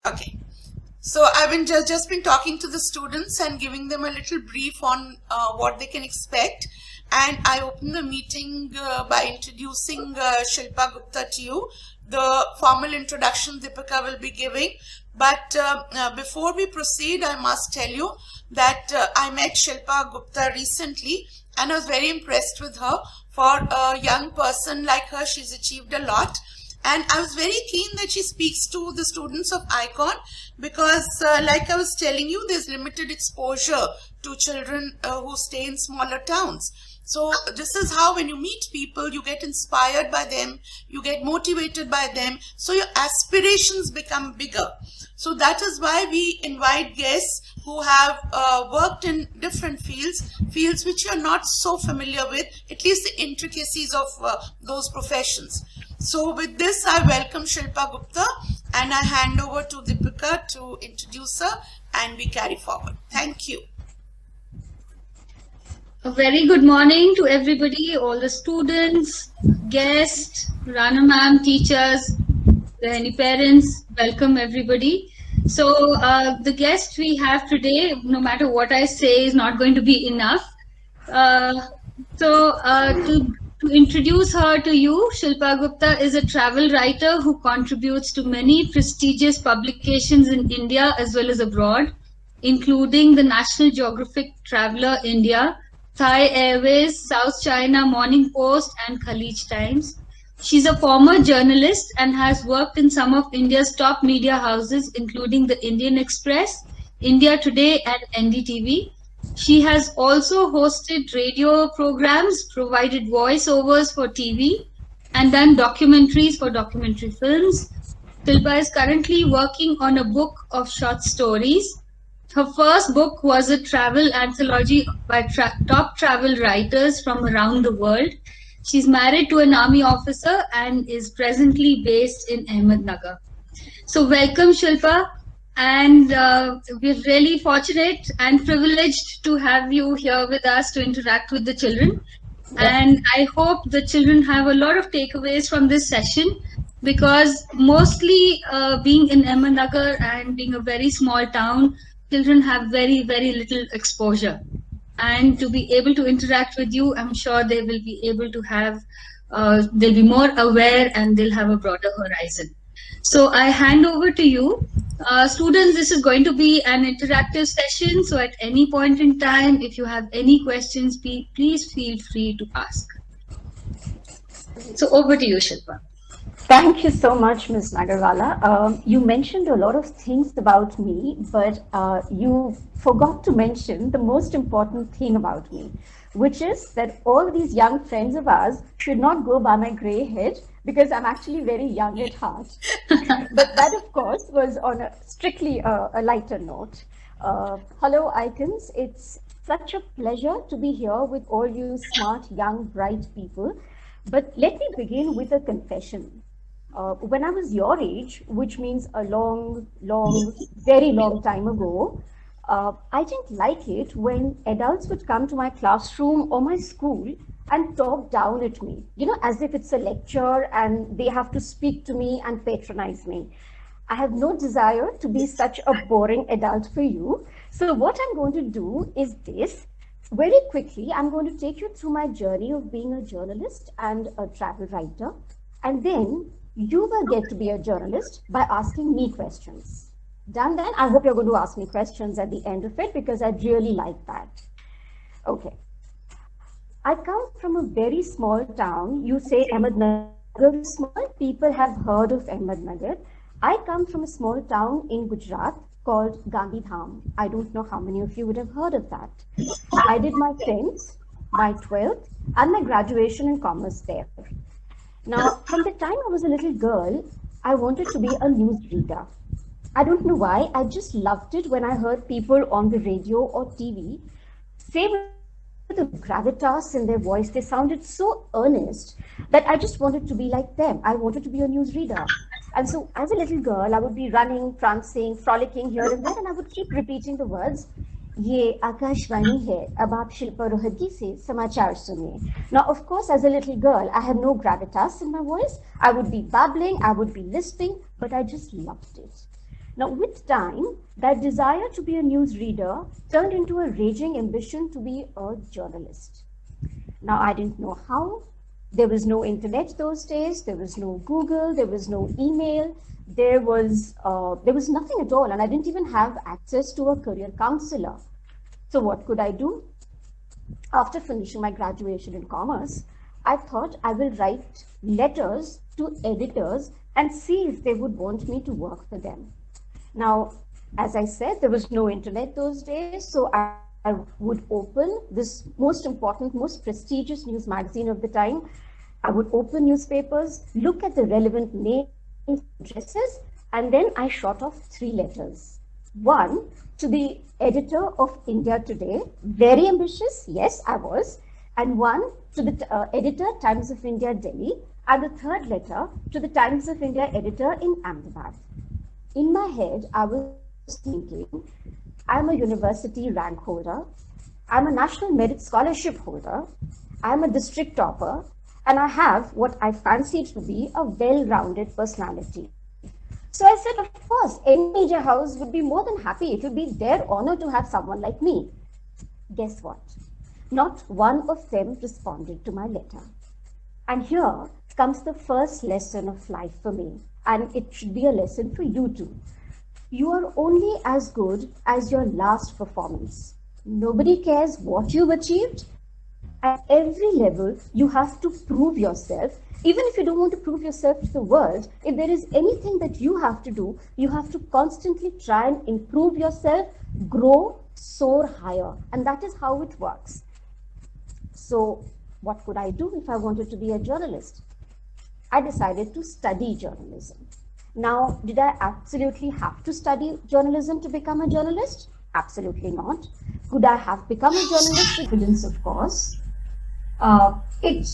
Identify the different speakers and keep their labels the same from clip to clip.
Speaker 1: Okay. So I've been just been talking to the students and giving them a little brief on what they can expect. And I open the meeting by introducing Shilpa Gupta to you. The formal introduction Deepika will be giving. But before we proceed, I must tell you that I met Shilpa Gupta recently and I was very impressed with her. For a young person like her, she's achieved a lot. And I was very keen that she speaks to the students of ICON because, like I was telling you, there's limited exposure to children who stay in smaller towns. So this is how when you meet people, you get inspired by them, you get motivated by them, so your aspirations become bigger. So that is why we invite guests who have worked in different fields which you are not so familiar with, at least the intricacies of those professions. So with this, I welcome Shilpa Gupta and I hand over to Deepika to introduce her and we carry forward. Thank you.
Speaker 2: A very good morning to everybody, all the students, guests, Rana ma'am, teachers, any parents, welcome everybody. So the guest we have today, no matter what I say, is not going to be enough. To introduce her to you, Shilpa Gupta is a travel writer who contributes to many prestigious publications in India as well as abroad, including the National Geographic Traveler India, Thai Airways, South China Morning Post, and Khalij Times. She's a former journalist and has worked in some of India's top media houses, including the Indian Express, India Today, and NDTV. She has also hosted radio programs, provided voiceovers for TV, and done documentaries for documentary films. Shilpa is currently working on a book of short stories. Her first book was a travel anthology by top travel writers from around the world. She's married to an army officer and is presently based in Ahmednagar. So welcome, Shilpa. And we're really fortunate and privileged to have you here with us to interact with the children. And I hope the children have a lot of takeaways from this session because mostly being in Ahmednagar and being a very small town, children have very, very little exposure. And to be able to interact with you, I'm sure they will be able to have, they'll be more aware and they'll have a broader horizon. So I hand over to you. Students, this is going to be an interactive session. So at any point in time, if you have any questions, please feel free to ask. So over to you, Shilpa.
Speaker 3: Thank you so much, Ms. Nagarwala. You mentioned a lot of things about me, but you forgot to mention the most important thing about me, which is that all these young friends of ours should not go by my gray head because I'm actually very young at heart. But that, of course, was on a strictly a lighter note. Hello, Icons. It's such a pleasure to be here with all you smart, young, bright people. But let me begin with a confession. When I was your age, which means a long, very long time ago, I didn't like it when adults would come to my classroom or my school and talk down at me, as if it's a lecture and they have to speak to me and patronize me. I have no desire to be such a boring adult for you. So what I'm going to do is this. Very quickly, I'm going to take you through my journey of being a journalist and a travel writer. And then you will get to be a journalist by asking me questions. Done then? I hope you're going to ask me questions at the end of it because I'd really like that. Okay. I come from a very small town. You say Ahmednagar is small. People have heard of Ahmednagar. I come from a small town in Gujarat called Gandhidham. I don't know how many of you would have heard of that. I did my 10th, my 12th, and my graduation in commerce there. Now, from the time I was a little girl, I wanted to be a newsreader. I don't know why, I just loved it when I heard people on the radio or TV say with a gravitas in their voice, they sounded so earnest that I just wanted to be like them. I wanted to be a newsreader. And so as a little girl, I would be running, prancing, frolicking here and there, and I would keep repeating the words, ये आकाशवाणी है, अब आप शिल्पा रोहतगी से समाचार सुनिए. Now, of course, as a little girl, I had no gravitas in my voice. I would be babbling, I would be lisping, but I just loved it. Now, with time, that desire to be a news reader turned into a raging ambition to be a journalist. Now, I didn't know how. There was no internet those days. There was no Google. There was no email. There was nothing at all, and I didn't even have access to a career counselor. So, what could I do? After finishing my graduation in commerce, I thought I will write letters to editors and see if they would want me to work for them. Now, as I said, there was no internet those days, so I would open this most important, most prestigious news magazine of the time. I would open newspapers, look at the relevant names, addresses, and then I shot off 3 letters. One to the editor of India Today, very ambitious, yes, I was, and one to the editor, Times of India, Delhi, and the third letter to the Times of India editor in Ahmedabad. In my head, I was thinking, I'm a university rank holder, I'm a National Merit Scholarship holder, I'm a district topper, and I have what I fancied to be a well-rounded personality. So I said, of course, any media house would be more than happy. It would be their honor to have someone like me. Guess what? Not one of them responded to my letter. And here comes the first lesson of life for me, and it should be a lesson for you too. You are only as good as your last performance. Nobody cares what you've achieved. At every level, you have to prove yourself. Even if you don't want to prove yourself to the world, if there is anything that you have to do, you have to constantly try and improve yourself, grow, soar higher. And that is how it works. So what could I do if I wanted to be a journalist? I decided to study journalism. Now, did I absolutely have to study journalism to become a journalist? Absolutely not. Could I have become a journalist with evidence? Of course. It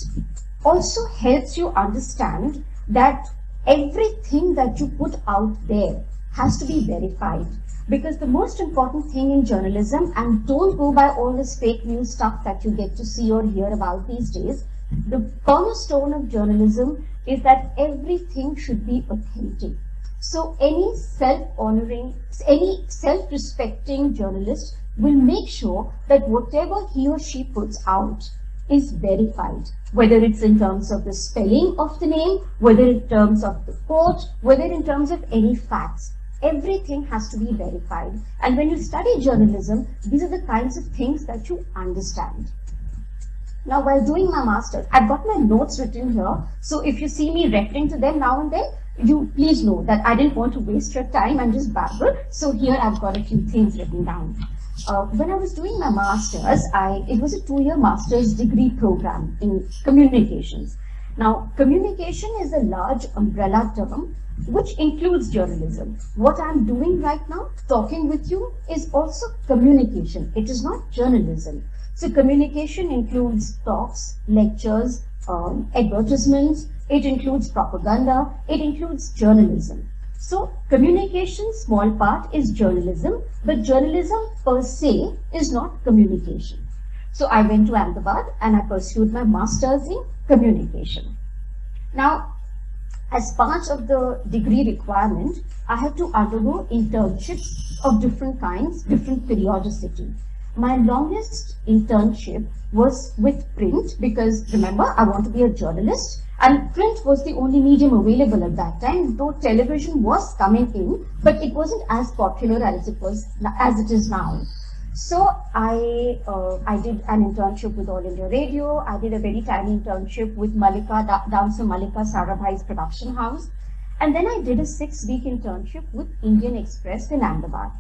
Speaker 3: also helps you understand that everything that you put out there has to be verified. Because the most important thing in journalism, and don't go by all this fake news stuff that you get to see or hear about these days, the cornerstone of journalism is that everything should be authentic. So any self-honoring, any self-respecting journalist will make sure that whatever he or she puts out is verified, whether it's in terms of the spelling of the name, whether in terms of the quote, whether in terms of any facts. Everything has to be verified. And when you study journalism, these are the kinds of things that you understand. Now, while doing my master's, I've got my notes written here. So if you see me referring to them now and then, you please know that I didn't want to waste your time and just babble. So here I've got a few things written down. When I was doing my master's, it was a 2-year master's degree program in communications. Now, communication is a large umbrella term which includes journalism. What I'm doing right now, talking with you, is also communication. It is not journalism. So communication includes talks, lectures, advertisements, it includes propaganda, it includes journalism. So communication, small part, is journalism, but journalism per se is not communication. So I went to Ahmedabad and I pursued my master's in communication. Now, as part of the degree requirement, I had to undergo internships of different kinds, different periodicity. My longest internship was with print because, remember, I want to be a journalist, and print was the only medium available at that time, though television was coming in, but it wasn't as popular as it is now. So I did an internship with All India Radio. I did a very tiny internship with dancer Malika Sarabhai's production house. And then I did a 6-week internship with Indian Express in Ahmedabad.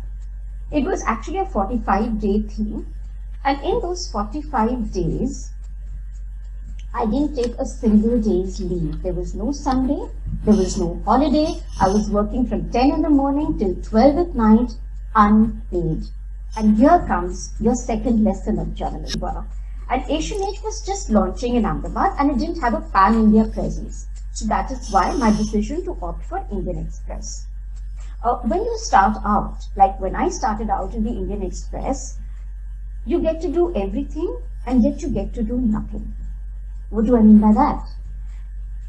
Speaker 3: It was actually a 45-day thing. And in those 45 days, I didn't take a single day's leave. There was no Sunday, there was no holiday. I was working from 10 in the morning till 12 at night, unpaid. And here comes your second lesson of journalism. And Asian Age was just launching in Ahmedabad and it didn't have a pan-India presence. So that is why my decision to opt for Indian Express. When you start out, like when I started out in the Indian Express, you get to do everything and yet you get to do nothing. What do I mean by that?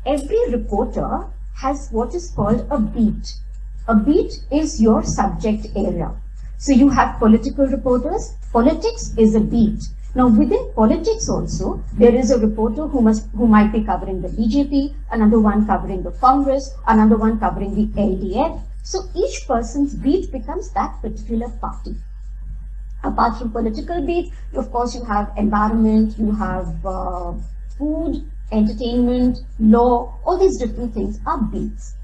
Speaker 3: Every reporter has what is called a beat. A beat is your subject area. So you have political reporters. Politics is a beat. Now within politics also, there is a reporter who might be covering the BJP, another one covering the Congress, another one covering the LDF. So each person's beat becomes that particular party. Apart from political beats, of course, you have environment, you have food, entertainment, law, all these different things are beats.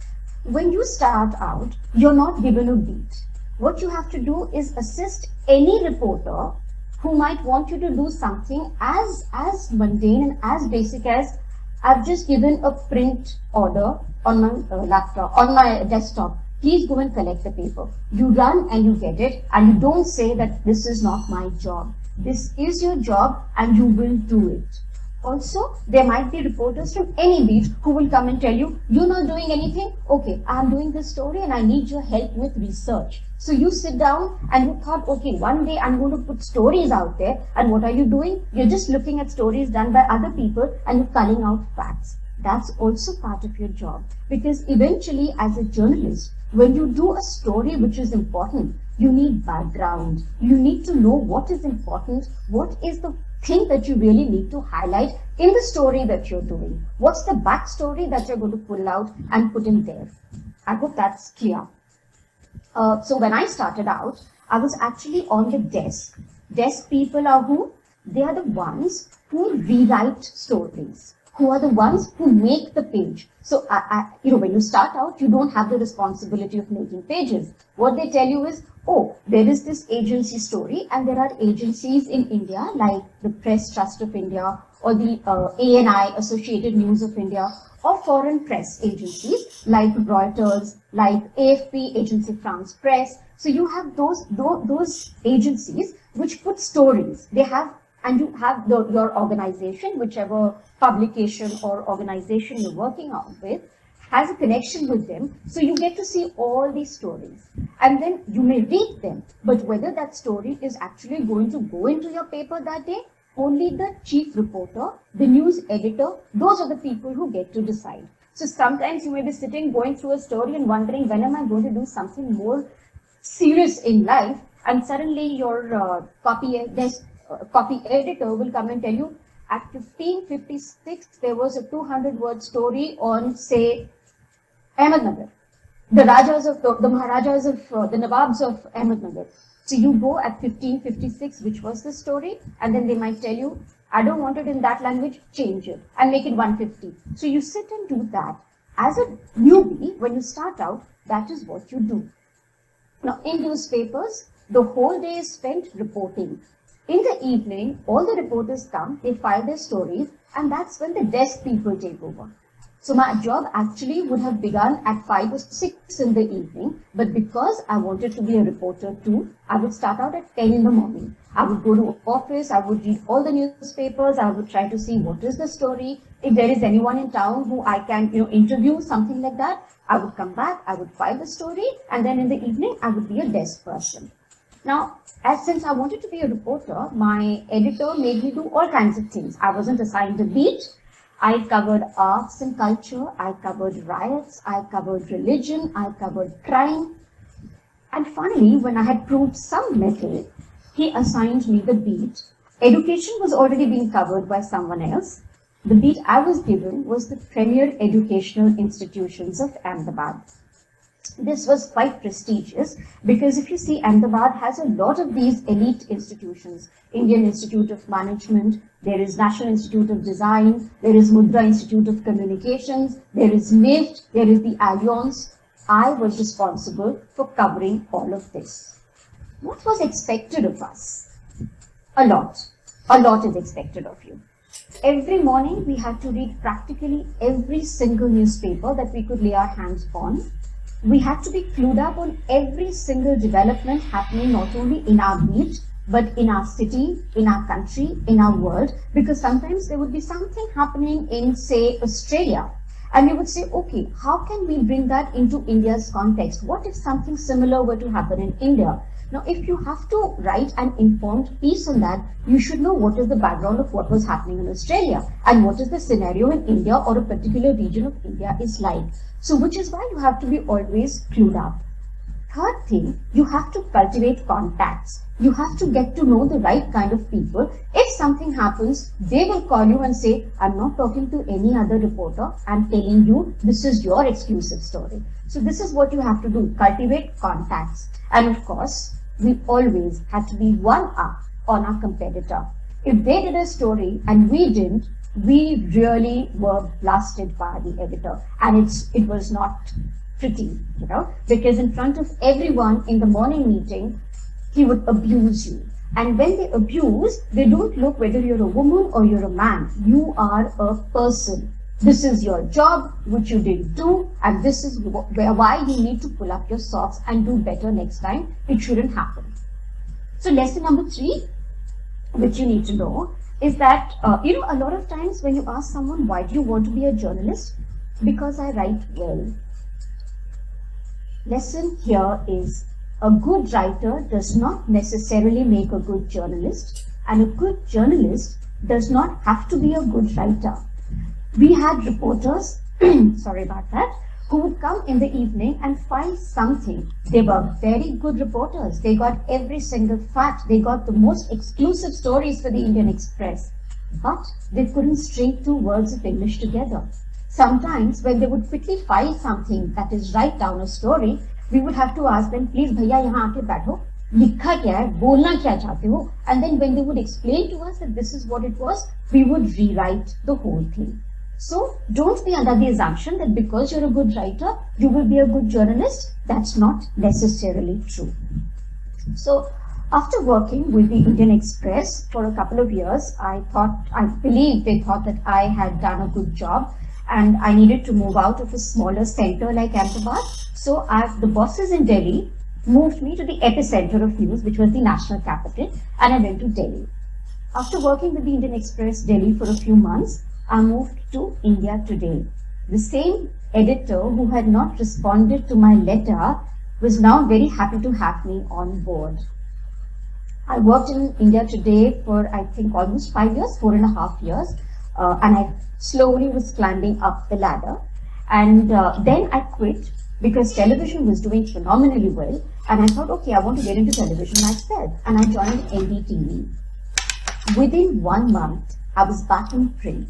Speaker 3: When you start out, you're not given a beat. What you have to do is assist any reporter who might want you to do something as mundane and as basic as, I've just given a print order on my laptop, on my desktop. Please go and collect the paper. You run and you get it, and you don't say that this is not my job. This is your job and you will do it. Also, there might be reporters from any beat who will come and tell you, you're not doing anything? Okay, I'm doing this story and I need your help with research. So you sit down and you thought, okay, one day I'm going to put stories out there, and what are you doing? You're just looking at stories done by other people and you're culling out facts. That's also part of your job, because eventually as a journalist, when you do a story which is important, you need background. You need to know what is important, what is the thing that you really need to highlight in the story that you're doing. What's the backstory that you're going to pull out and put in there? I hope that's clear. So when I started out, I was actually on the desk. Desk people are who? They are the ones who rewrite stories, who are the ones who make the page. So, when you start out, you don't have the responsibility of making pages. What they tell you is, oh, there is this agency story, and there are agencies in India like the Press Trust of India or the ANI, Associated News of India, or foreign press agencies like Reuters, like AFP, Agence France Presse. So you have those agencies which put stories. They have, and you have your organization, whichever publication or organization you're working on with, has a connection with them. So you get to see all these stories. And then you may read them, but whether that story is actually going to go into your paper that day, only the chief reporter, the news editor, those are the people who get to decide. So sometimes you may be sitting going through a story and wondering, when am I going to do something more serious in life? And suddenly your copy editor will come and tell you, at 1556, there was a 200-word story on, say, Ahmednagar, the Maharajas of, the Nawabs of Ahmednagar. So you go at 1556, which was the story, and then they might tell you, I don't want it in that language, change it and make it 150. So you sit and do that. As a newbie, when you start out, that is what you do. Now, in newspapers, the whole day is spent reporting. In the evening, all the reporters come, they file their stories, and that's when the desk people take over. So my job actually would have begun at 5 or 6 in the evening, but because I wanted to be a reporter too, I would start out at 10 in the morning. I would go to office, I would read all the newspapers, I would try to see what is the story. If there is anyone in town who I can, interview, something like that, I would come back, I would file the story, and then in the evening, I would be a desk person. Now, since I wanted to be a reporter, my editor made me do all kinds of things. I wasn't assigned a beat. I covered arts and culture, I covered riots, I covered religion, I covered crime. And finally, when I had proved some mettle, he assigned me the beat. Education was already being covered by someone else. The beat I was given was the premier educational institutions of Ahmedabad. This was quite prestigious because if you see, Ahmedabad has a lot of these elite institutions. Indian Institute of Management, there is National Institute of Design, there is Mudra Institute of Communications, there is NIFT, there is the Alliance. I was responsible for covering all of this. What was expected of us? A lot. A lot is expected of you. Every morning we had to read practically every single newspaper that we could lay our hands on. We had to be clued up on every single development happening not only in our beat, but in our city, in our country, in our world, because sometimes there would be something happening in, say, Australia. And we would say, okay, how can we bring that into India's context? What if something similar were to happen in India? Now, if you have to write an informed piece on that, you should know what is the background of what was happening in Australia and what is the scenario in India or a particular region of India is like. So, which is why you have to be always clued up. third thing, you have to cultivate contacts. You have to get to know the right kind of people. If something happens, they will call you and say, I'm not talking to any other reporter. I'm telling you, this is your exclusive story. So this is what you have to do, cultivate contacts. And of course, we always had to be one up on our competitor. If they did a story and we didn't, we really were blasted by the editor. And it was not pretty, because in front of everyone in the morning meeting, he would abuse you. And when they abuse, they don't look whether you're a woman or you're a man. You are a person. This is your job, which you didn't do, and this is why you need to pull up your socks and do better next time. It shouldn't happen. So lesson number 3, which you need to know, is that, a lot of times when you ask someone, why do you want to be a journalist? Because I write well. Lesson here is, a good writer does not necessarily make a good journalist, and a good journalist does not have to be a good writer. We had reporters, sorry about that, who would come in the evening and find something. They were very good reporters. They got every single fact. They got the most exclusive stories for the Indian Express. But they couldn't string 2 words of English together. Sometimes when they would quickly file something, that is write down a story, we would have to ask them, please bhaiya yahan aake baitho, likha kya hai, bolna kya chahte ho? And then when they would explain to us that this is what it was, we would rewrite the whole thing. So don't be under the assumption that because you're a good writer, you will be a good journalist. That's not necessarily true. So after working with the Indian Express for a couple of years, I believe they thought that I had done a good job and I needed to move out of a smaller center like Ahmedabad. So the bosses in Delhi moved me to the epicenter of news, which was the national capital, and I went to Delhi. After working with the Indian Express Delhi for a few months, I moved to India Today. The same editor who had not responded to my letter was now very happy to have me on board. I worked in India Today for I think almost 5 years, 4.5 years, and I slowly was climbing up the ladder. And then I quit because television was doing phenomenally well, and I thought, okay, I want to get into television myself, and I joined NDTV. Within 1 month, I was back in print.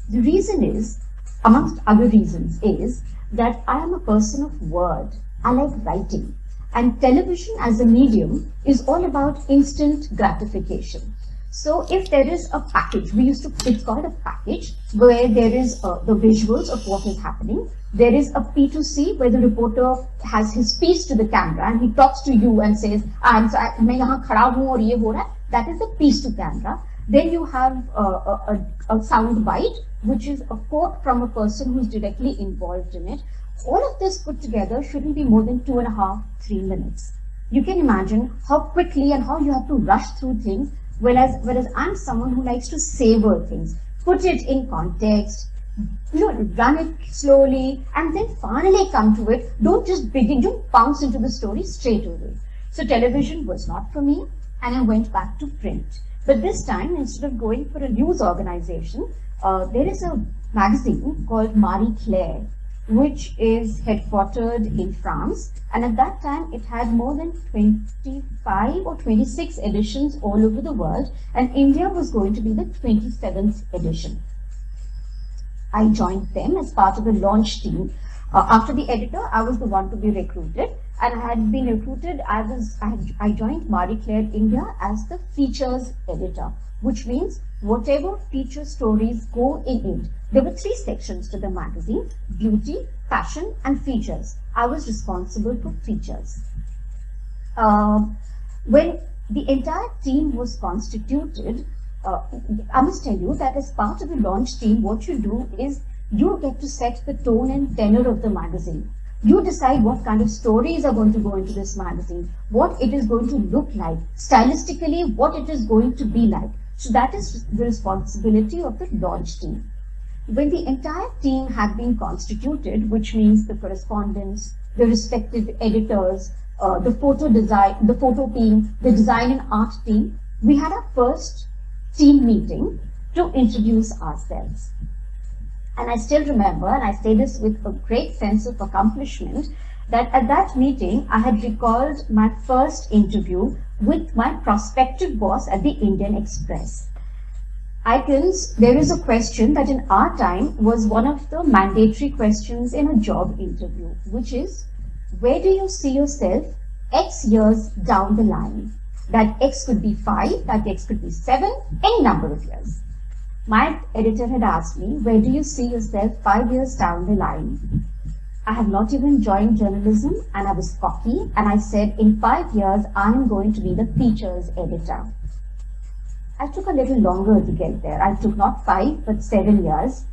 Speaker 3: The reason is, amongst other reasons, is that I am a person of word. I like writing. And television as a medium is all about instant gratification. So if there is a package, it's called a package, where there is the visuals of what is happening. There is a P2C where the reporter has his piece to the camera and he talks to you and says, मैं यहाँ खड़ा हूँ और ये हो रहा है. That is the piece to camera. Then you have a sound bite, which is a quote from a person who is directly involved in it. All of this put together shouldn't be more than 2.5, 3 minutes. You can imagine how quickly and how you have to rush through things, whereas I'm someone who likes to savor things, put it in context, run it slowly, and then finally come to it. Don't bounce into the story straight away. So television was not for me, and I went back to print. But this time, instead of going for a news organization, there is a magazine called Marie Claire, which is headquartered in France. And at that time, it had more than 25 or 26 editions all over the world. And India was going to be the 27th edition. I joined them as part of the launch team. After the editor, I was the one to be recruited. And I had been recruited, I joined Marie Claire India as the features editor, which means whatever feature stories go in it. There were 3 sections to the magazine: beauty, fashion, and features. I was responsible for features. When the entire team was constituted, I must tell you that as part of the launch team, what you do is you get to set the tone and tenor of the magazine. You decide what kind of stories are going to go into this magazine, what it is going to look like, stylistically, what it is going to be like. So that is the responsibility of the launch team. When the entire team had been constituted, which means the correspondents, the respective editors, the photo team, the design and art team, we had our first team meeting to introduce ourselves. And I still remember, and I say this with a great sense of accomplishment, that at that meeting, I had recalled my first interview with my prospective boss at the Indian Express. Icons, there is a question that in our time was one of the mandatory questions in a job interview, which is, where do you see yourself X years down the line? That X could be 5, that X could be 7, any number of years. My editor had asked me, where do you see yourself 5 years down the line? I have not even joined journalism and I was cocky and I said, in 5 years, I am going to be the features editor. I took a little longer to get there. I took not 5, but 7 years.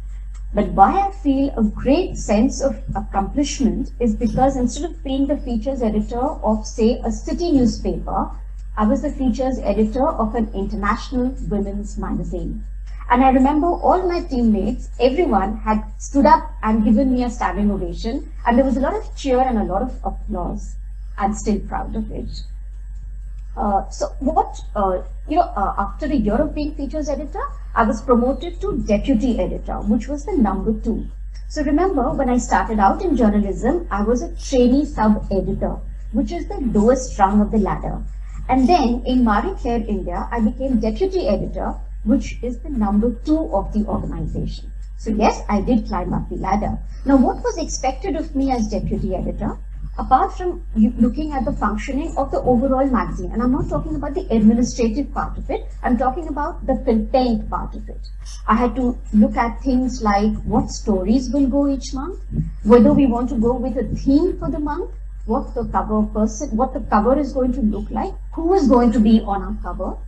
Speaker 3: But why I feel a great sense of accomplishment is because instead of being the features editor of, say, a city newspaper, I was the features editor of an international women's magazine. And I remember all my teammates, everyone had stood up and given me a standing ovation. And there was a lot of cheer and a lot of applause. I'm still proud of it. After a year of being features editor, I was promoted to deputy editor, which was the number 2. So remember, when I started out in journalism, I was a trainee sub-editor, which is the lowest rung of the ladder. And then in Marie Claire India, I became deputy editor, which is the number 2 of the organization. So yes, I did climb up the ladder. Now, what was expected of me as deputy editor? Apart from looking at the functioning of the overall magazine, and I'm not talking about the administrative part of it, I'm talking about the content part of it. I had to look at things like what stories will go each month, whether we want to go with a theme for the month, what the cover is going to look like, who is going to be on our cover.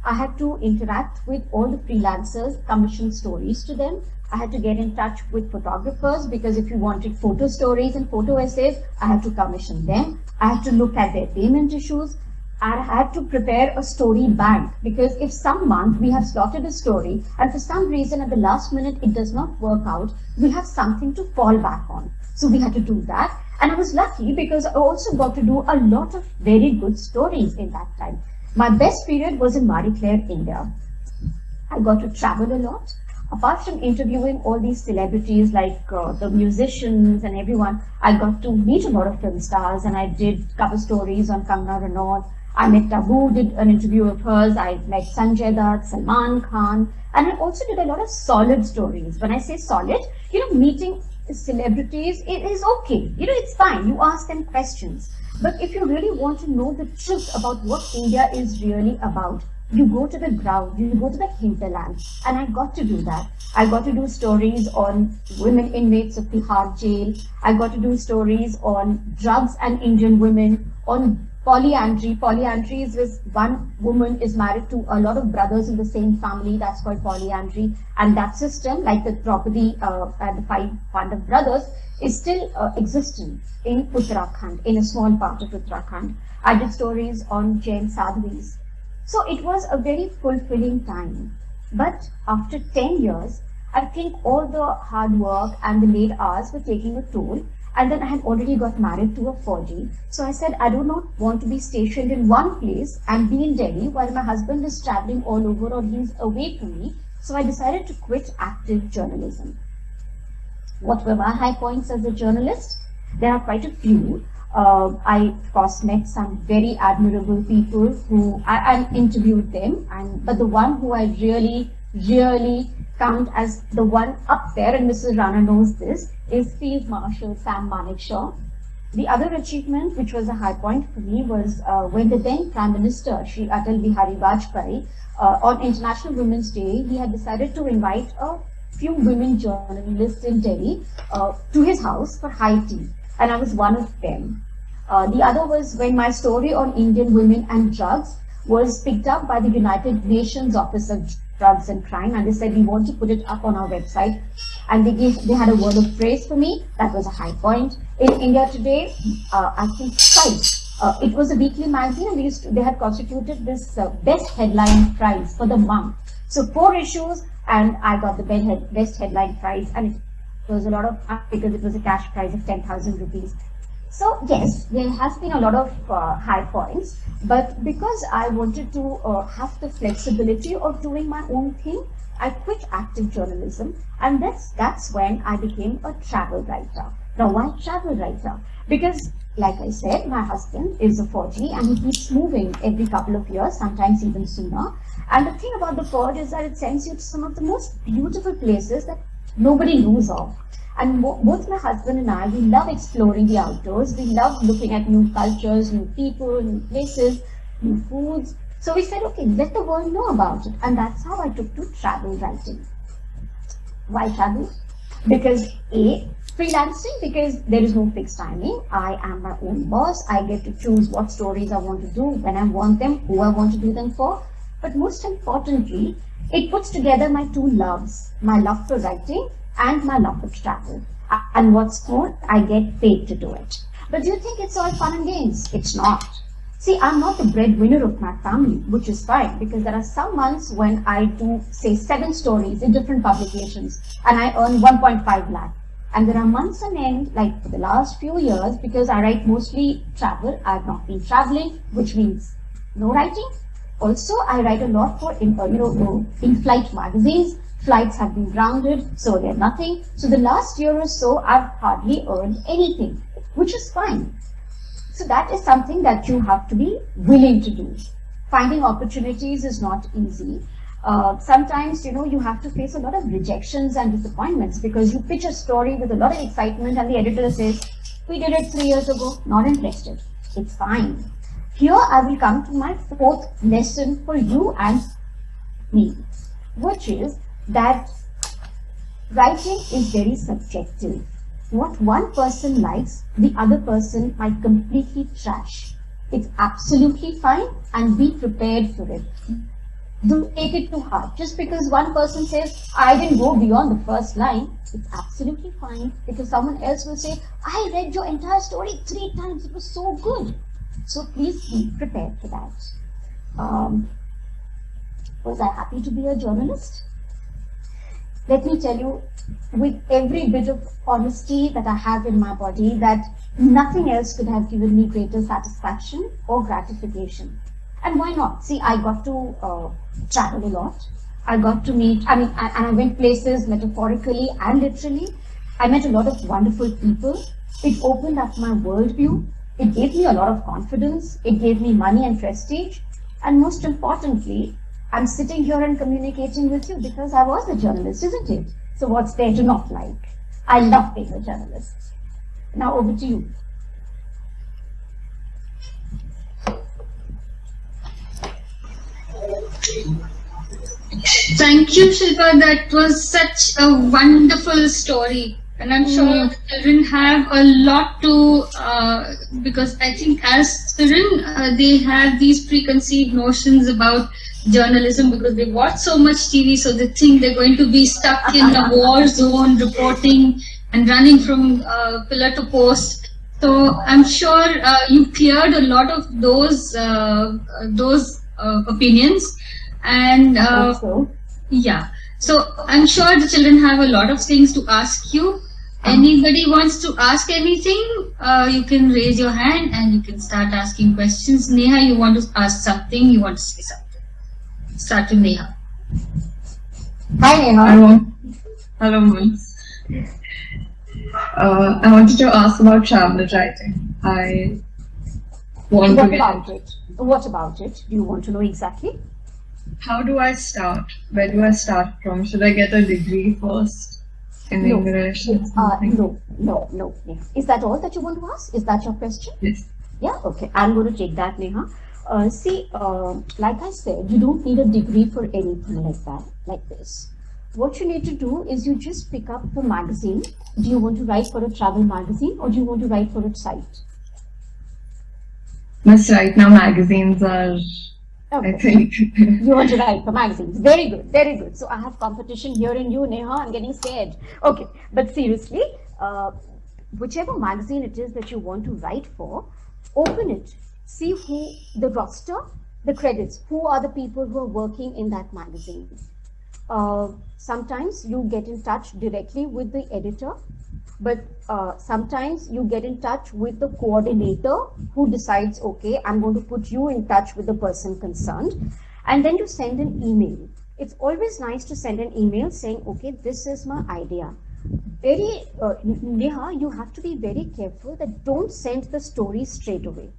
Speaker 3: I had to interact with all the freelancers, commission stories to them. I had to get in touch with photographers because if you wanted photo stories and photo essays, I had to commission them. I had to look at their payment issues. I had to prepare a story bank because if some month we have slotted a story and for some reason at the last minute it does not work out, we have something to fall back on. So we had to do that. And I was lucky because I also got to do a lot of very good stories in that time. My best period was in Marie Claire India. I got to travel a lot. Apart from interviewing all these celebrities like the musicians and everyone, I got to meet a lot of film stars and I did cover stories on Kangana Ranaut. I met Tabu, did an interview of hers. I met Sanjay Dutt, Salman Khan, and I also did a lot of solid stories. When I say solid, meeting celebrities, it is okay. It's fine. You ask them questions. But if you really want to know the truth about what India is really about, you go to the ground, you go to the hinterland, and I got to do that. I got to do stories on women inmates of Tihar jail. I got to do stories on drugs and Indian women, on polyandry. Polyandry is when one woman is married to a lot of brothers in the same family. That's called polyandry. And that system, like the Draupadi and the 5 Pandav brothers, is still existent in Uttarakhand, in a small part of Uttarakhand. I did stories on Jain Sadhvis. So it was a very fulfilling time. But after 10 years, I think all the hard work and the late hours were taking a toll. And then I had already got married to a Fauji. So I said, I do not want to be stationed in one place and be in Delhi while my husband is traveling all over or he's away from me. So I decided to quit active journalism. What were my high points as a journalist? There are quite a few. I of course met some very admirable people who I interviewed them, but the one who I really count as the one up there, and Mrs. Rana knows this, is Field Marshal Sam Manekshaw. The other achievement, which was a high point for me, was when the then Prime Minister, Shri Atal Bihari Vajpayee, on International Women's Day, he had decided to invite a few women journalists in Delhi to his house for high tea, and I was one of them. The other was when my story on Indian women and drugs was picked up by the United Nations Office of Drugs and Crime, and they said, we want to put it up on our website, and they had a word of praise for me. That was a high point. In India Today, I think twice. It was a weekly magazine, and they had constituted this best headline prize for the month. So 4 issues, and I got the best headline prize, and it was a lot of because it was a cash prize of 10,000 rupees. So yes, there has been a lot of high points, but because I wanted to have the flexibility of doing my own thing, I quit active journalism, and that's when I became a travel writer. Now, why travel writer? Because, like I said, my husband is a 4G and he keeps moving every couple of years, sometimes even sooner. And the thing about the pod is that it sends you to some of the most beautiful places that nobody knows of. And both my husband and I, we love exploring the outdoors. We love looking at new cultures, new people, new places, new foods. So we said, okay, let the world know about it. And that's how I took to travel writing. Why travel? Because A, freelancing, because there is no fixed timing. I am my own boss. I get to choose what stories I want to do, when I want them, who I want to do them for. But most importantly, it puts together my two loves, my love for writing and my love for travel. And what's more, I get paid to do it. But do you think it's all fun and games? It's not. See, I'm not the breadwinner of my family, which is fine, because there are some months when I do, say, 7 stories in different publications and I earn 1.5 lakh. And there are months on end, like for the last few years, because I write mostly travel, I've not been traveling, which means no writing. Also, I write a lot for in-flight magazines. Flights have been grounded, so they're nothing. So the last year or so, I've hardly earned anything, which is fine. So that is something that you have to be willing to do. Finding opportunities is not easy. Sometimes, you have to face a lot of rejections and disappointments because you pitch a story with a lot of excitement and the editor says, we did it 3 years ago, not interested. It's fine. Here I will come to my 4th lesson for you and me, which is that writing is very subjective. What one person likes, the other person might completely trash. It's absolutely fine and be prepared for it. Don't take it too hard. Just because one person says, I didn't go beyond the first line, it's absolutely fine because someone else will say, I read your entire story 3 times, it was so good. So please be prepared for that. Was I happy to be a journalist? Let me tell you, with every bit of honesty that I have in my body, that nothing else could have given me greater satisfaction or gratification. And why not? See, I got to travel a lot. I got to meet, and I went places metaphorically and literally. I met a lot of wonderful people. It opened up my worldview. It gave me a lot of confidence. It gave me money and prestige. And most importantly, I'm sitting here and communicating with you because I was a journalist, isn't it? So what's there to not like? I love being a journalist. Now over to you.
Speaker 2: Thank you, Shilpa. That was such a wonderful story. And I'm sure the children have a lot to, because I think as children, they have these preconceived notions about journalism because they watch so much TV, so they think they're going to be stuck in a war zone reporting and running from pillar to post. So I'm sure you cleared a lot of those opinions. And yeah, so I'm sure the children have a lot of things to ask you. Anybody wants to ask anything, you can raise your hand and you can start asking questions. Neha, you want to ask something, you want to say something. Start with Neha.
Speaker 3: Hi Neha.
Speaker 4: Hello, Mons. I wanted to ask about travel writing. I want
Speaker 3: What
Speaker 4: to get
Speaker 3: about it? What about it? Do you want to know exactly?
Speaker 4: How do I start? Where do I start from? Should I get a degree first in English?
Speaker 3: No. Is that all that you want to ask? Is that your question?
Speaker 4: Yes.
Speaker 3: Yeah, okay. I'm going to take that, Neha. Like I said, you don't need a degree for anything like that, like this. What you need to do is you just pick up the magazine. Do you want to write for a travel magazine or do you want to write for a site?
Speaker 4: Miss, right now magazines are, I think.
Speaker 3: You want to write for magazines. Very good, very good. So I have competition here in you, Neha. I'm getting scared. Okay, but seriously, whichever magazine it is that you want to write for, open it. See who the roster, the credits, who are the people who are working in that magazine. Sometimes you get in touch directly with the editor, but sometimes you get in touch with the coordinator who decides, okay, I'm going to put you in touch with the person concerned, and then you send an email. It's always nice to send an email saying, okay, this is my idea. Neha, you have to be very careful that don't send the story straight away.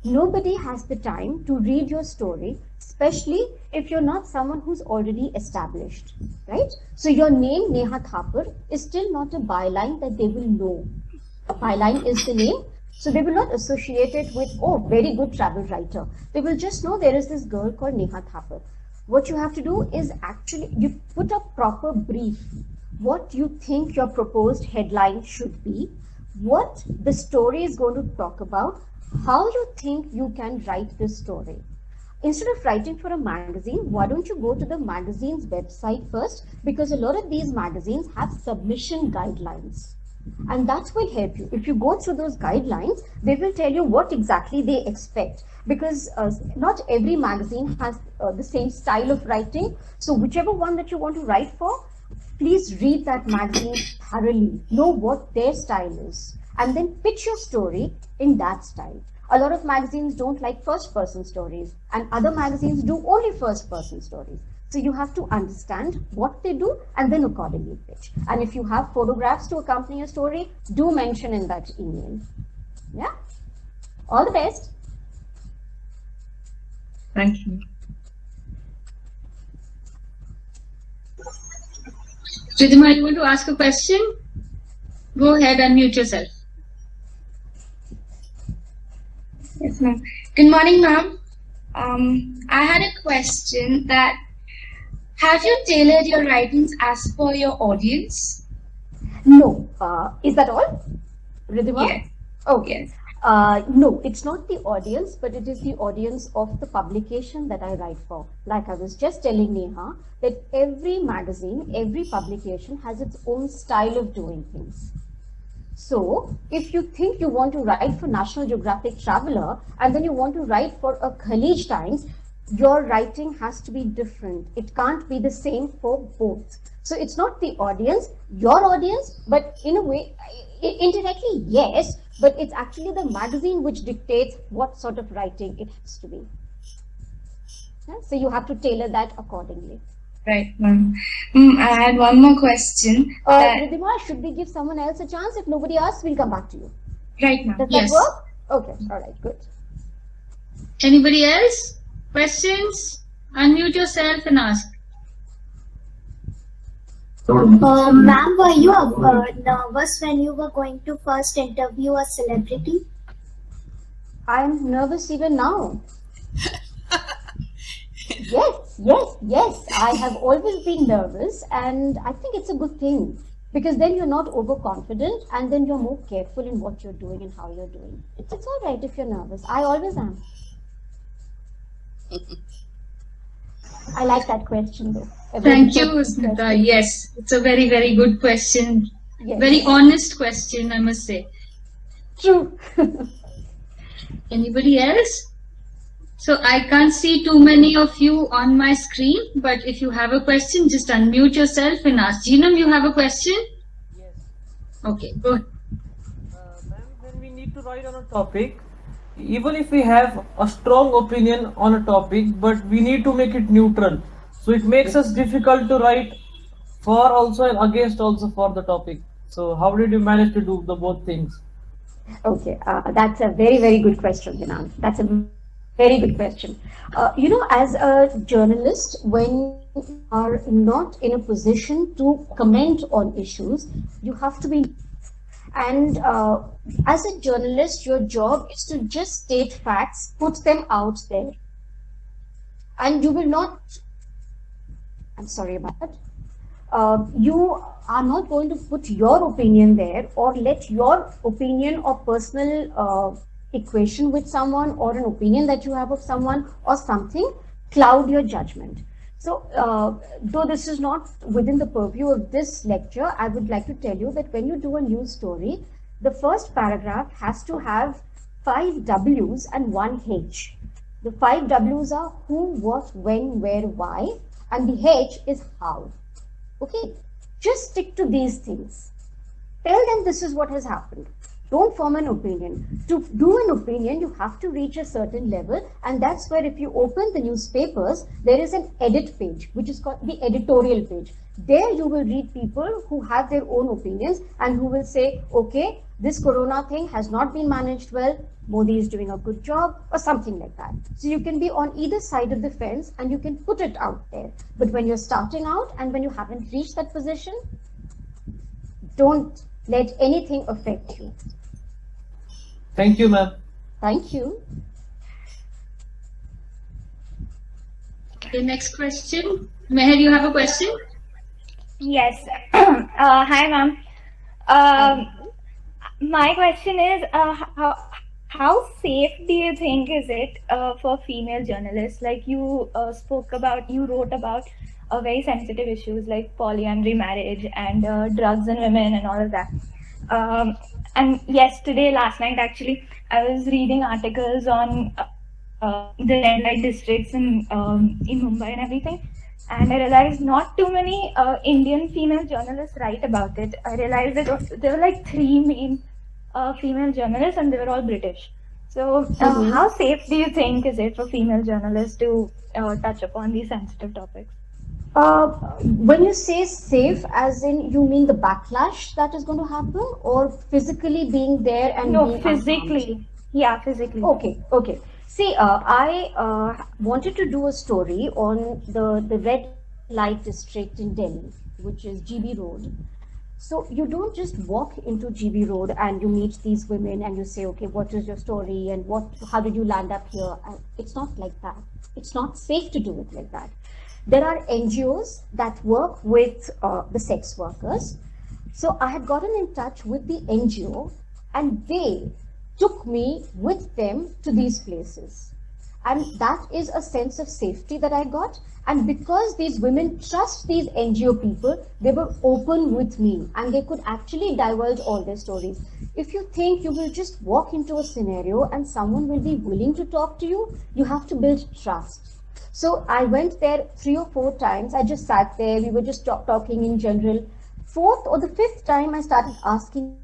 Speaker 3: Nobody has the time to read your story, especially if you're not someone who's already established, right? So your name, Neha Thapar, is still not a byline that they will know. A byline is the name, so they will not associate it with, oh, very good travel writer. They will just know there is this girl called Neha Thapar. What you have to do is actually, you put a proper brief, what you think your proposed headline should be, what the story is going to talk about, how you think you can write this story. Instead of writing for a magazine, why don't you go to the magazine's website first? Because a lot of these magazines have submission guidelines. And that will help you. If you go through those guidelines, they will tell you what exactly they expect. Because not every magazine has the same style of writing. So whichever one that you want to write for, please read that magazine thoroughly. Know what their style is. And then pitch your story in that style. A lot of magazines don't like first-person stories, and other magazines do only first-person stories. So you have to understand what they do and then accordingly pitch. And if you have photographs to accompany your story, do mention in that email. Yeah? All the best.
Speaker 4: Thank you.
Speaker 2: Ridhima, you want to ask a question? Go ahead, unmute yourself.
Speaker 5: Yes, ma'am. Good morning, ma'am. I had a question that have you tailored your writings as per your audience?
Speaker 3: No. Is that all? Ridhima?
Speaker 5: Yes.
Speaker 3: Okay.
Speaker 5: Yes.
Speaker 3: No, it's not the audience, but it is the audience of the publication that I write for. Like I was just telling Neha, that every magazine, every publication has its own style of doing things. So, if you think you want to write for National Geographic Traveler and then you want to write for a Khalij Times, your writing has to be different. It can't be the same for both. So, it's not the audience, your audience, but in a way, indirectly, yes, but it's actually the magazine which dictates what sort of writing it has to be. Yeah? So, you have to tailor that accordingly.
Speaker 5: Right, ma'am. I had one more question.
Speaker 3: Ridhima, should we give someone else a chance? If nobody asks, we'll come back to you.
Speaker 5: Right, ma'am.
Speaker 3: Does
Speaker 5: Yes.
Speaker 3: that work? Okay, all right, good.
Speaker 2: Anybody else? Questions? Unmute yourself and ask.
Speaker 6: Ma'am, were you nervous when you were going to first interview a celebrity?
Speaker 3: I'm nervous even now. Yes. I have always been nervous, and I think it's a good thing because then you're not overconfident and then you're more careful in what you're doing and how you're doing. It's all right if you're nervous. I always am. I like that question though. A very
Speaker 2: Thank you,
Speaker 3: important
Speaker 2: Smita.
Speaker 3: question.
Speaker 2: Yes, it's a very, very good question.
Speaker 3: Yes.
Speaker 2: Very honest question, I must say.
Speaker 3: True.
Speaker 2: Anybody else? So I can't see too many of you on my screen, but if you have a question, just unmute yourself and ask. Jeenam, you have a question?
Speaker 7: Yes.
Speaker 2: Okay, go ahead.
Speaker 7: Ma'am, when we need to write on a topic, even if we have a strong opinion on a topic, but we need to make it neutral. So it makes us difficult to write for also and against also for the topic. So how did you manage to do the both things?
Speaker 3: Okay, that's a very, very good question, Vinay. That's a very good question. As a journalist, when you are not in a position to comment on issues, you have to be. And as a journalist, your job is to just state facts, put them out there. And you will not, I'm sorry about that. You are not going to put your opinion there or let your opinion or personal equation with someone or an opinion that you have of someone or something cloud your judgment. So, though this is not within the purview of this lecture, I would like to tell you that when you do a news story, the first paragraph has to have 5 W's and 1 H. The 5 W's are who, what, when, where, why, and the H is how. Okay, just stick to these things. Tell them this is what has happened. Don't form an opinion. To do an opinion, you have to reach a certain level, and that's where if you open the newspapers, there is an edit page, which is called the editorial page. There you will read people who have their own opinions and who will say, okay, this corona thing has not been managed well, Modi is doing a good job, or something like that. So you can be on either side of the fence and you can put it out there. But when you're starting out and when you haven't reached that position, don't let anything affect you.
Speaker 7: Thank you, ma'am.
Speaker 3: Thank you.
Speaker 2: Okay, next question. Meher, you have a question?
Speaker 8: Yes. Hi, ma'am. My question is, how safe do you think is it for female journalists? Like you wrote about very sensitive issues like polyandry marriage and drugs and women and all of that. And last night actually, I was reading articles on the red light districts in Mumbai and everything. And I realized not too many Indian female journalists write about it. I realized that there were like 3 main female journalists and they were all British. So how safe do you think is it for female journalists to touch upon these sensitive topics?
Speaker 3: When you say safe, as in you mean the backlash that is going to happen, or physically being there and
Speaker 8: No,
Speaker 3: being
Speaker 8: physically.
Speaker 3: unharmed?
Speaker 8: Yeah, physically.
Speaker 3: Okay. See, I wanted to do a story on the red light district in Delhi, which is GB Road. So you don't just walk into GB Road and you meet these women and you say, okay, what is your story and how did you land up here? It's not like that. It's not safe to do it like that. There are NGOs that work with the sex workers. So I had gotten in touch with the NGO and they took me with them to these places. And that is a sense of safety that I got. And because these women trust these NGO people, they were open with me and they could actually divulge all their stories. If you think you will just walk into a scenario and someone will be willing to talk to you, you have to build trust. So I went there 3 or 4 times. I just sat there. We were just talking in general. 4th or the 5th time, I started asking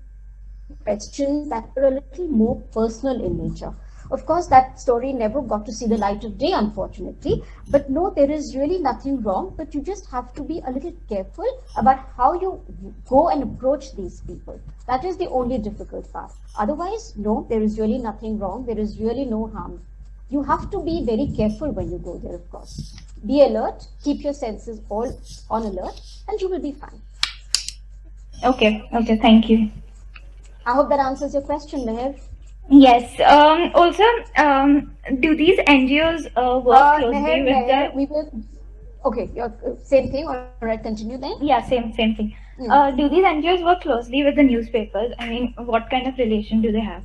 Speaker 3: questions that were a little more personal in nature. Of course, that story never got to see the light of day, unfortunately. But no, there is really nothing wrong. But you just have to be a little careful about how you go and approach these people. That is the only difficult part. Otherwise, no, there is really nothing wrong. There is really no harm. You have to be very careful when you go there, of course. Be alert, keep your senses all on alert, and you will be fine.
Speaker 8: Okay, thank you.
Speaker 3: I hope that answers your question, Meher.
Speaker 8: Yes. Also, do these NGOs work closely with
Speaker 3: Meher,
Speaker 8: the...
Speaker 3: we will... Okay, same thing, all right, continue then.
Speaker 8: Yeah, same thing. Do these NGOs work closely with the newspapers? I mean, what kind of relation do they have?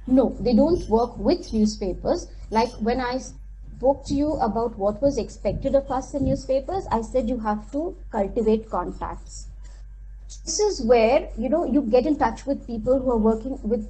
Speaker 3: No, they don't work with newspapers. Like when I spoke to you about what was expected of us in newspapers, I said you have to cultivate contacts. This is where, you get in touch with people who are working with,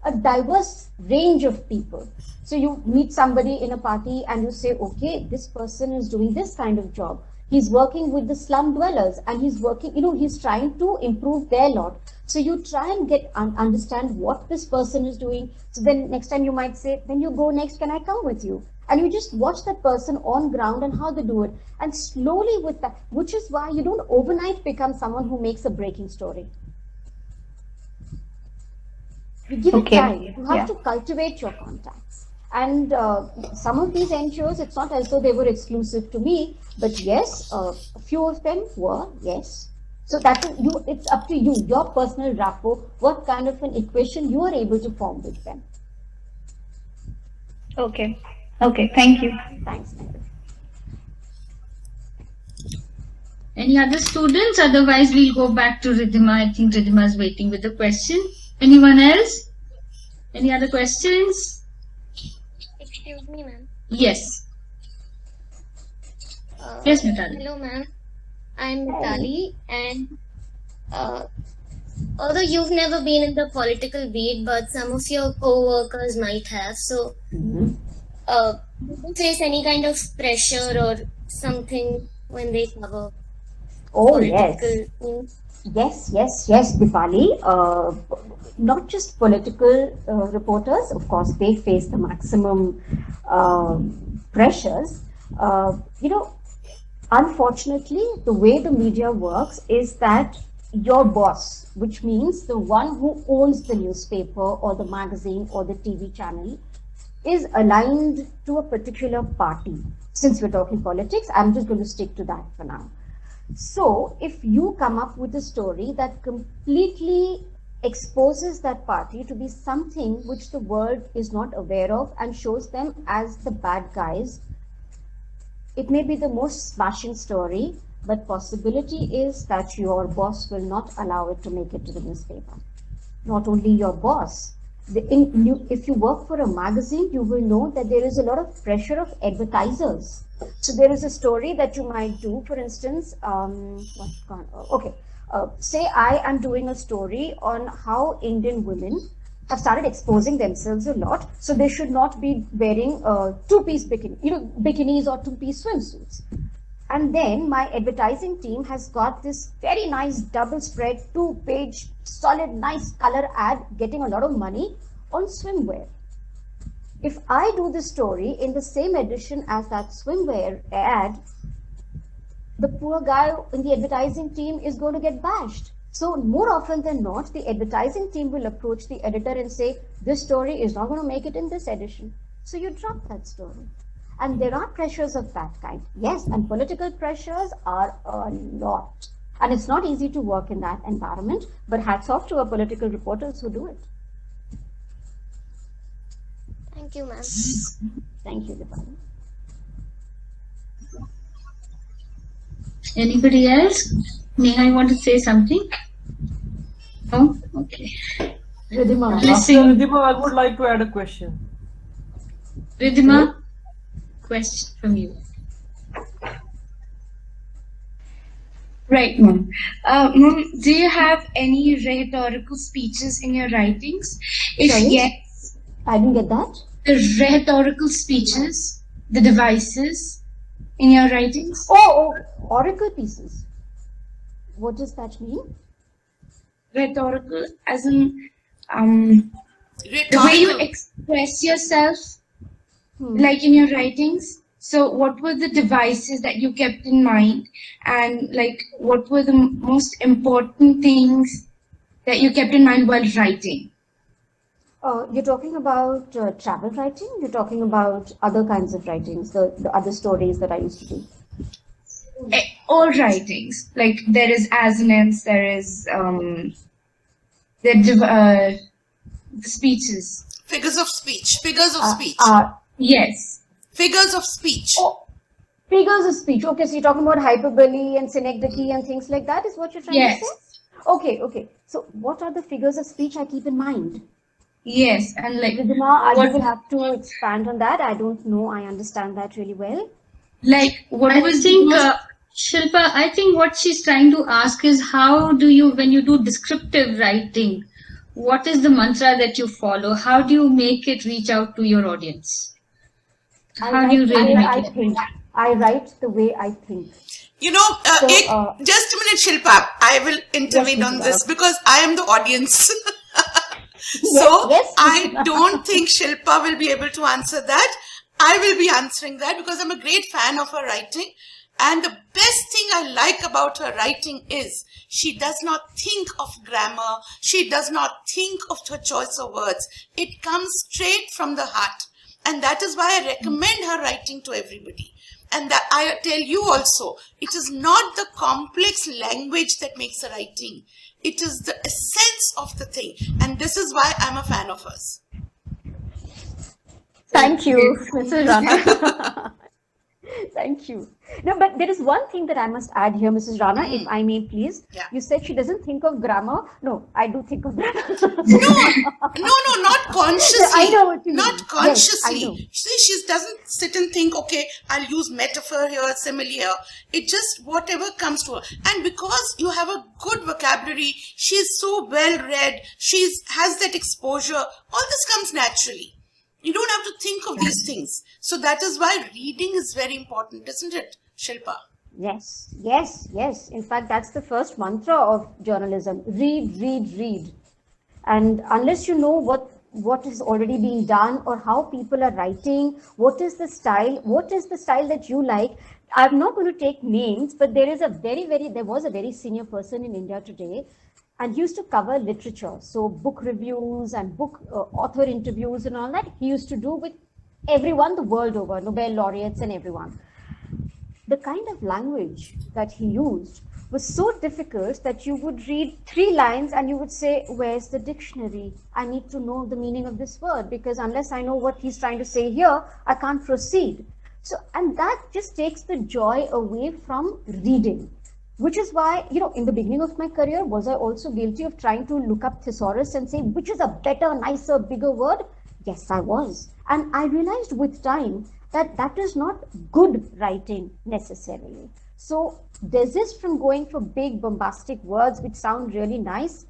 Speaker 3: a diverse range of people. So you meet somebody in a party and you say, okay, this person is doing this kind of job. He's working with the slum dwellers and he's working, he's trying to improve their lot. So you try and understand what this person is doing. So then next time you might say, when you go next, can I come with you? And you just watch that person on ground and how they do it. And slowly with that, which is why you don't overnight become someone who makes a breaking story. You give it time. You have to cultivate your contacts. And some of these NGOs, it's not as though they were exclusive to me, but yes, a few of them were, yes. So it's up to you, your personal rapport, what kind of an equation you are able to form with them.
Speaker 8: Okay, thank you.
Speaker 3: Thanks, Meher.
Speaker 2: Any other students? Otherwise, we'll go back to Ridhima. I think Ridhima is waiting with the question. Anyone else? Any other questions?
Speaker 9: Excuse me, ma'am.
Speaker 2: Yes. Yes, Mitali.
Speaker 9: Hello, ma'am. I'm Mitali, and although you've never been in the political beat, but some of your co-workers might have. So, do you face any kind of pressure or something when they cover political news?
Speaker 3: Yes, Dipali. Not just political reporters, of course, they face the maximum pressures. unfortunately, the way the media works is that your boss, which means the one who owns the newspaper or the magazine or the TV channel, is aligned to a particular party. Since we're talking politics, I'm just going to stick to that for now. So if you come up with a story that completely exposes that party to be something which the world is not aware of and shows them as the bad guys, it may be the most smashing story, but possibility is that your boss will not allow it to make it to the newspaper. Not only your boss, if you work for a magazine, you will know that there is a lot of pressure of advertisers. So there is a story that you might do, for instance, say I am doing a story on how Indian women have started exposing themselves a lot, so they should not be wearing two-piece bikinis or two-piece swimsuits. And then my advertising team has got this very nice double spread, 2-page, solid, nice color ad getting a lot of money on swimwear. If I do the story in the same edition as that swimwear ad, the poor guy in the advertising team is going to get bashed. So more often than not, the advertising team will approach the editor and say, this story is not going to make it in this edition. So you drop that story. And there are pressures of that kind. Yes, and political pressures are a lot. And it's not easy to work in that environment, but hats off to our political reporters who do it.
Speaker 9: Thank you, ma'am.
Speaker 3: Thank you, Deepali.
Speaker 2: Anybody else? Neha, you want to say something? No? Okay.
Speaker 3: Ridhima.
Speaker 7: After
Speaker 2: Listen,
Speaker 7: Ridhima, I would like to add a question.
Speaker 2: Ridhima, question from you.
Speaker 5: Right, ma'am. Ma'am, do you have any rhetorical speeches in your writings? If
Speaker 3: Sorry?
Speaker 5: yes,
Speaker 3: I didn't get that.
Speaker 5: the rhetorical speeches, the devices in your writings?
Speaker 3: Oh, oracle pieces. What does that mean?
Speaker 5: Rhetorical, as in the way you
Speaker 1: Rhetorical.
Speaker 5: express yourself,
Speaker 3: Hmm.
Speaker 5: like in your writings. So, what were the devices that you kept in mind, and like what were the most important things that you kept in mind while writing?
Speaker 3: You're talking about travel writing? You're talking about other kinds of writings, the other stories that I used to do?
Speaker 5: All writings, like there is assonance, there is the speeches.
Speaker 1: Figures of speech. Figures of speech.
Speaker 5: Yes.
Speaker 1: Figures of speech.
Speaker 3: Oh, figures of speech. Okay, so you're talking about hyperbole and synecdoche and things like that is what you're trying
Speaker 5: Yes.
Speaker 3: to say? Okay. So what are the figures of speech I keep in mind?
Speaker 5: Yes, and like
Speaker 3: Ridhima,
Speaker 5: what-
Speaker 3: you will have to expand on that. I don't know. I understand that really well.
Speaker 5: like what
Speaker 2: I
Speaker 5: was
Speaker 2: think,
Speaker 5: the most,
Speaker 2: Shilpa, I think what she's trying to ask is how do you, when you do descriptive writing, what is the mantra that you follow? How do you make it reach out to your audience? How do you really make it?
Speaker 3: think. I write the way I think.
Speaker 1: You know,
Speaker 3: So,
Speaker 1: just a minute, Shilpa. I will intervene
Speaker 3: Yes,
Speaker 1: on
Speaker 3: Shilpa.
Speaker 1: this because I am the audience. So
Speaker 3: yes.
Speaker 1: I don't think Shilpa will be able to answer that. I will be answering that because I'm a great fan of her writing. And the best thing I like about her writing is she does not think of grammar. She does not think of her choice of words. It comes straight from the heart. And that is why I recommend her writing to everybody. And that I tell you also, it is not the complex language that makes a writing. It is the essence of the thing. And this is why I'm a fan of hers.
Speaker 3: Thank you, Mrs. Rana. Thank you. No, but there is one thing that I must add here, Mrs. Rana, if I may please.
Speaker 1: Yeah.
Speaker 3: You said she doesn't think of grammar. No, I do think of grammar.
Speaker 1: No, not consciously.
Speaker 3: I know what you mean.
Speaker 1: Not
Speaker 3: Yes,
Speaker 1: consciously.
Speaker 3: I know.
Speaker 1: See, she doesn't sit and think, okay, I'll use metaphor here, simile here. It just whatever comes to her. And because you have a good vocabulary, she's so well read, has that exposure, all this comes naturally. You don't have to think of these things. So that is why reading is very important, isn't it, Shilpa?
Speaker 3: Yes. In fact, that's the first mantra of journalism. Read. And unless you know what what is already being done or how people are writing, what is the style that you like. I'm not going to take names, but there was a very senior person in India today, and he used to cover literature, so book reviews and book author interviews and all that. He used to do with everyone the world over, Nobel laureates and everyone. The kind of language that he used was so difficult that you would read 3 lines and you would say, where's the dictionary? I need to know the meaning of this word, because unless I know what he's trying to say here, I can't proceed. So, and that just takes the joy away from reading, which is why, in the beginning of my career, was I also guilty of trying to look up thesaurus and say, which is a better, nicer, bigger word? Yes, I was. And I realized with time that that is not good writing necessarily. So desist from going for big bombastic words which sound really nice.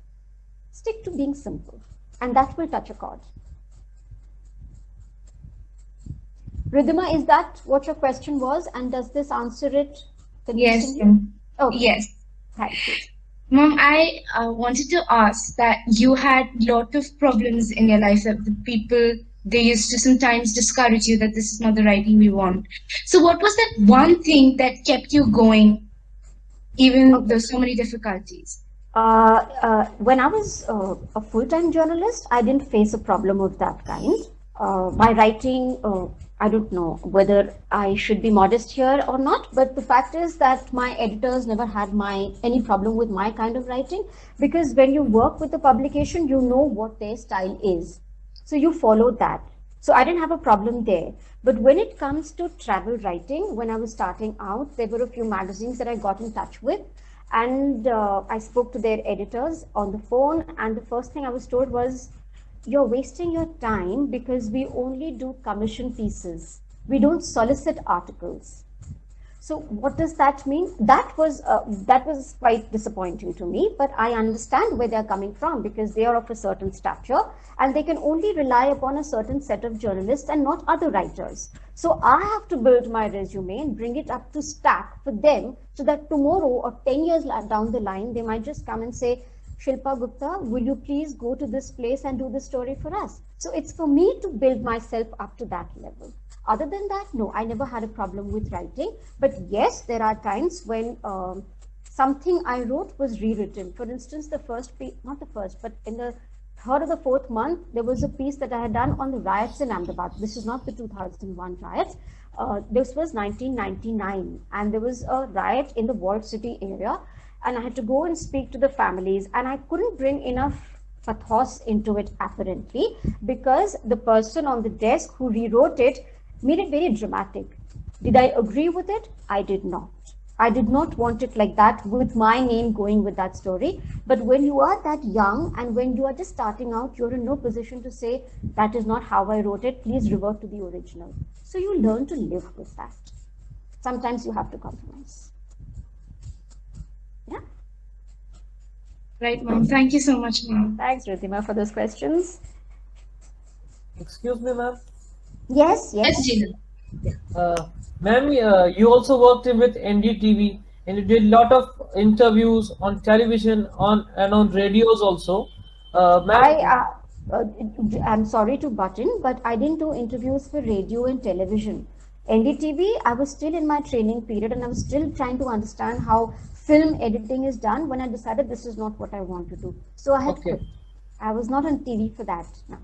Speaker 3: Stick to being simple, and that will touch a chord. Ridhima, is that what your question was? And does this answer it?
Speaker 5: Yes.
Speaker 3: convincingly? Okay.
Speaker 5: Yes.
Speaker 3: Thank you.
Speaker 5: Mom, I wanted to ask that you had lot of problems in your life that the people, they used to sometimes discourage you that this is not the writing we want. So what was that one thing that kept you going, even though so many difficulties?
Speaker 3: When I was a full-time journalist, I didn't face a problem of that kind. My writing, I don't know whether I should be modest here or not, but the fact is that my editors never had any problem with my kind of writing, because when you work with the publication, you know what their style is. So you follow that. So I didn't have a problem there. But when it comes to travel writing, when I was starting out, there were a few magazines that I got in touch with, and I spoke to their editors on the phone, and the first thing I was told was, you're wasting your time because we only do commission pieces. We don't solicit articles. So what does that mean? That was quite disappointing to me, but I understand where they're coming from, because they are of a certain stature and they can only rely upon a certain set of journalists and not other writers. So I have to build my resume and bring it up to stack for them, so that tomorrow or 10 years down the line, they might just come and say, Shilpa Gupta, will you please go to this place and do this story for us? So it's for me to build myself up to that level. Other than that, no, I never had a problem with writing. But yes, there are times when something I wrote was rewritten. For instance, the first piece, not the first, but in the 3rd or the 4th month, there was a piece that I had done on the riots in Ahmedabad. This is not the 2001 riots. This was 1999, and there was a riot in the walled city area. And I had to go and speak to the families, and I couldn't bring enough pathos into it, apparently, because the person on the desk who rewrote it made it very dramatic. Did I agree with it? I did not. I did not want it like that, with my name going with that story. But when you are that young and when you are just starting out, you're in no position to say, that is not how I wrote it, please revert to the original. So you learn to live with that. Sometimes you have to compromise. Yeah.
Speaker 5: Right, Mom. Thank you so much, Mom.
Speaker 3: Thanks, Ridhima, for those questions.
Speaker 7: Excuse me, ma'am.
Speaker 3: Yes,
Speaker 5: Yes,
Speaker 3: yes.
Speaker 5: Gina.
Speaker 7: Ma'am, you also worked with NDTV, and you did a lot of interviews on television and on radios also. Ma'am,
Speaker 3: I'm sorry to butt in, but I didn't do interviews for radio and television. NDTV, I was still in my training period, and I was still trying to understand how film editing is done when I decided this is not what I want to do. So I had
Speaker 7: Okay.
Speaker 3: quit. I was not on TV for that now.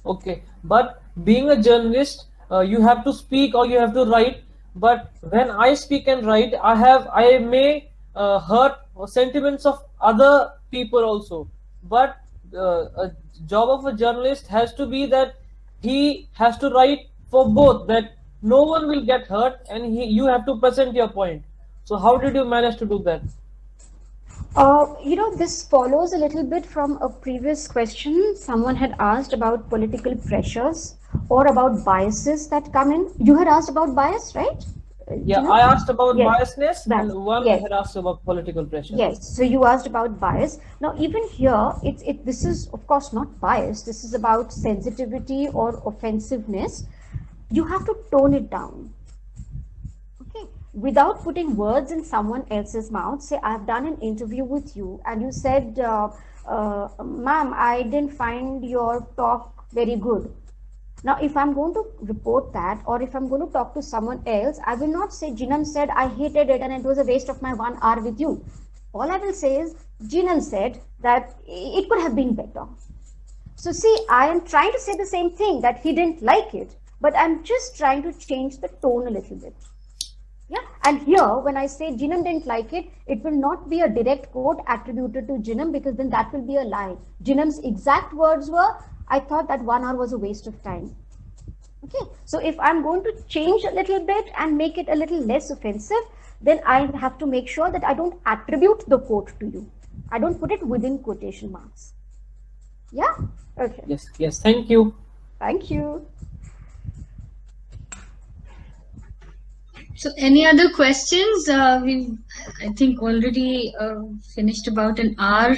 Speaker 7: Okay, but being a journalist, you have to speak or you have to write. But when I speak and write, I may hurt sentiments of other people also. But a job of a journalist has to be that he has to write for both, that no one will get hurt, and you have to present your point. So how did you manage to do that?
Speaker 3: This follows a little bit from a previous question. Someone had asked about political pressures or about biases that come in. You had asked about bias, right?
Speaker 7: Yeah,
Speaker 3: Gina?
Speaker 7: I asked about
Speaker 3: Yes.
Speaker 7: biasness,
Speaker 3: That-
Speaker 7: and one
Speaker 3: yes.
Speaker 7: had asked about political pressure.
Speaker 3: Yes, so you asked about bias. Now, even here, this is of course not bias. This is about sensitivity or offensiveness. You have to tone it down. Okay, without putting words in someone else's mouth. Say, I've done an interview with you, and you said, "Ma'am, I didn't find your talk very good. Now, if I'm going to report that, or if I'm going to talk to someone else, I will not say Jinam said I hated it and it was a waste of my 1 hour with you. All I will say is Jinam said that it could have been better. So see, I am trying to say the same thing, that he didn't like it, but I'm just trying to change the tone a little bit. Yeah, and here when I say Jinam didn't like it, it will not be a direct quote attributed to Jinam, because then that will be a lie. Jinam's exact words were, I thought that 1 hour was a waste of time. Okay, so if I'm going to change a little bit and make it a little less offensive, then I have to make sure that I don't attribute the quote to you. I don't put it within quotation marks. Yeah? Okay.
Speaker 7: Yes, thank you.
Speaker 3: Thank you.
Speaker 2: So any other questions? We've, I think, already finished about an hour,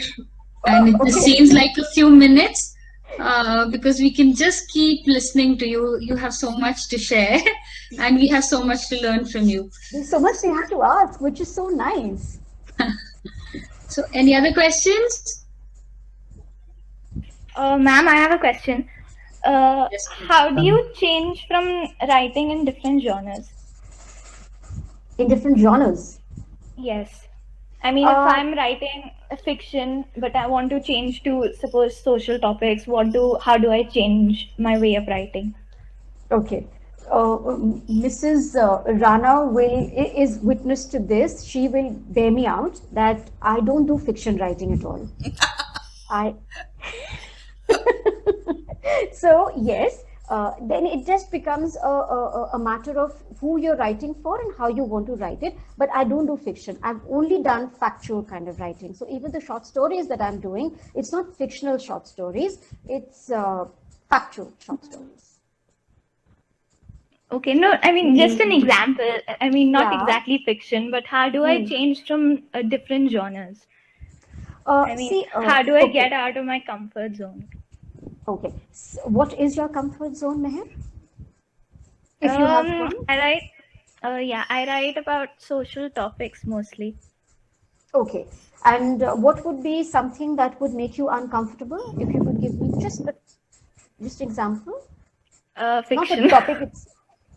Speaker 2: and it just seems like a few minutes, because we can just keep listening to you. You have so much to share, and we have so much to learn from you.
Speaker 3: There's so much they have to ask, which is so nice.
Speaker 2: So any other questions?
Speaker 8: Ma'am, I have a question.
Speaker 2: Yes,
Speaker 8: How do you change from writing in different genres?
Speaker 3: In different genres.
Speaker 8: Yes. I mean, if I'm writing a fiction, but I want to change to, suppose, social topics, how do I change my way of writing?
Speaker 3: Okay. Mrs. Rana is witness to this. She will bear me out that I don't do fiction writing at all. So yes, then it just becomes a matter of who you're writing for and how you want to write it. But I don't do fiction. I've only done factual kind of writing. So even the short stories that I'm doing, it's not fictional short stories. It's factual short stories.
Speaker 8: Okay, no, I mean, just an example. I mean, not
Speaker 3: Yeah.
Speaker 8: exactly fiction, but how do I change from different genres? I mean, how do I get out of my comfort zone?
Speaker 3: Okay. So what is your comfort zone, Meher? If you have one.
Speaker 8: I write about social topics mostly.
Speaker 3: Okay. And what would be something that would make you uncomfortable? If you could give me just example.
Speaker 8: Fiction.
Speaker 3: Not a topic, it's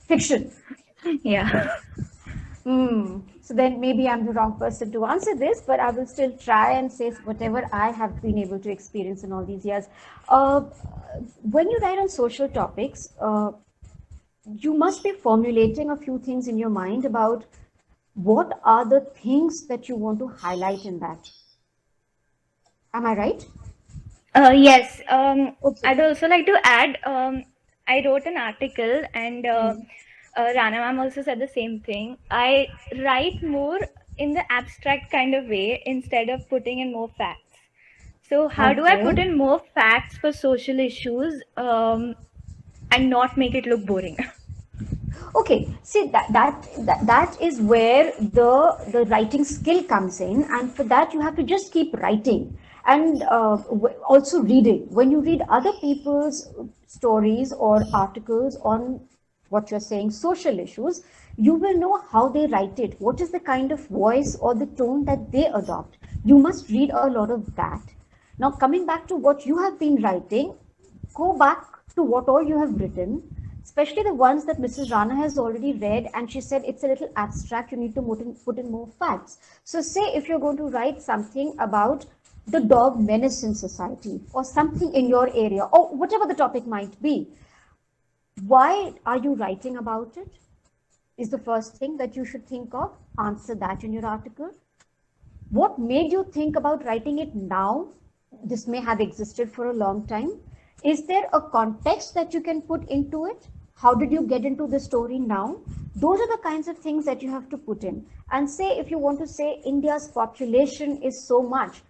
Speaker 3: fiction.
Speaker 8: Yeah.
Speaker 3: So then maybe I'm the wrong person to answer this, but I will still try and say whatever I have been able to experience in all these years. When you write on social topics, you must be formulating a few things in your mind about what are the things that you want to highlight in that. Am I right?
Speaker 8: Yes.
Speaker 3: Okay.
Speaker 8: I'd also like to add, I wrote an article, and Rana ma'am also said the same thing. I write more in the abstract kind of way instead of putting in more facts. So how do I
Speaker 3: Okay.
Speaker 8: put in more facts for social issues and not make it look boring?
Speaker 3: Okay, see that is where the writing skill comes in, and for that you have to just keep writing and also reading. When you read other people's stories or articles on what you're saying, social issues, you will know how they write it, what is the kind of voice or the tone that they adopt. You must read a lot of that. Now, coming back to what you have been writing, go back to what all you have written, especially the ones that Mrs. Rana has already read, and she said it's a little abstract, you need to put in more facts. So say if you're going to write something about the dog menace in society, or something in your area, or whatever the topic might be, why are you writing about it? Is the first thing that you should think of. Answer that in your article. What made you think about writing it now? This may have existed for a long time. Is there a context that you can put into it? How did you get into the story now? Those are the kinds of things that you have to put in. And say if you want to say India's population is so much,